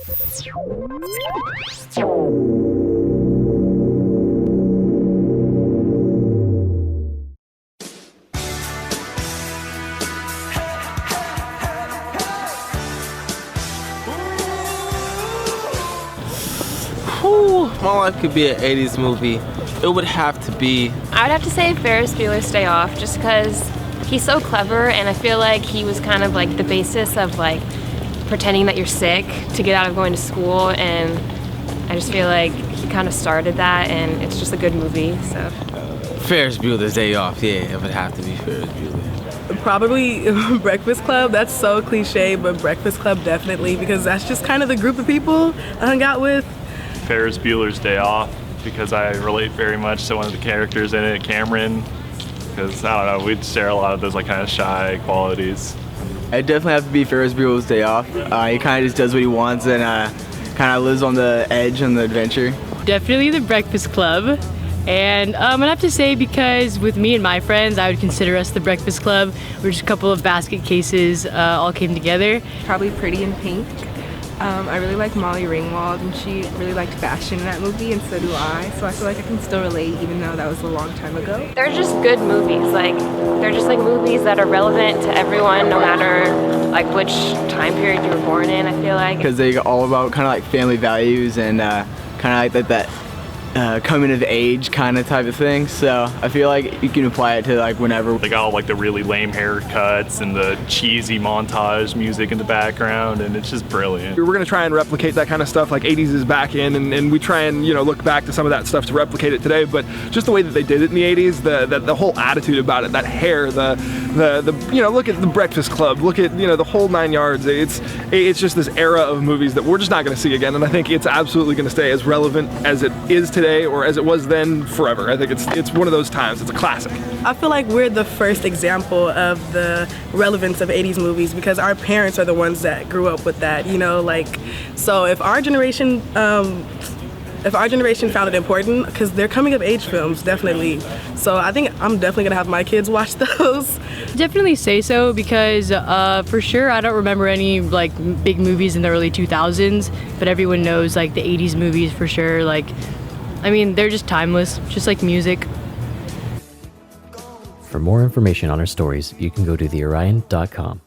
My life could be an 80s movie. It would have to be... I would have to say Ferris Bueller's Day Off, just because he's so clever, and I feel like he was kind of like the basis of like pretending that you're sick to get out of going to school, and I just feel like he kind of started that, and it's just a good movie, so. Ferris Bueller's Day Off, yeah, it would have to be Ferris Bueller. Probably Breakfast Club. That's so cliche, but Breakfast Club definitely, because that's just kind of the group of people I hung out with. Ferris Bueller's Day Off, because I relate very much to one of the characters in it, Cameron, because I don't know, we'd share a lot of those like kind of shy qualities. It definitely have to be Ferris Bueller's Day Off. He kind of just does what he wants and kind of lives on the edge and the adventure. Definitely the Breakfast Club. And I'd have to say, because with me and my friends, I would consider us the Breakfast Club. We're just a couple of basket cases all came together. Probably Pretty in Pink. I really like Molly Ringwald, and she really liked fashion in that movie, and so do I. So I feel like I can still relate, even though that was a long time ago. They're just good movies. Like, they're just like movies that are relevant to everyone, no matter like which time period you were born in, I feel like. Because they're all about kind of like family values and kind of like that coming of age kind of type of thing. So I feel like you can apply it to like whenever. They got all like the really lame haircuts and the cheesy montage music in the background, and it's just brilliant. We're gonna try and replicate that kind of stuff, like 80s is back in, and we try and, you know, look back to some of that stuff to replicate it today, but just the way that they did it in the 80s, the whole attitude about it, that hair, the you know, look at the Breakfast Club, look at, you know, the whole 9 yards. It's just this era of movies that we're just not gonna see again, and I think it's absolutely gonna stay as relevant as it is today or as it was then forever. I think it's one of those times. It's a classic. I feel like we're the first example of the relevance of 80s movies, because our parents are the ones that grew up with that, you know, like, so if our generation found it important, because they're coming of age films, definitely. So I think I'm definitely gonna have my kids watch those. Definitely say so, because for sure I don't remember any like big movies in the early 2000s, but everyone knows like the 80s movies for sure. Like, I mean, they're just timeless, just like music. For more information on our stories, you can go to theorion.com.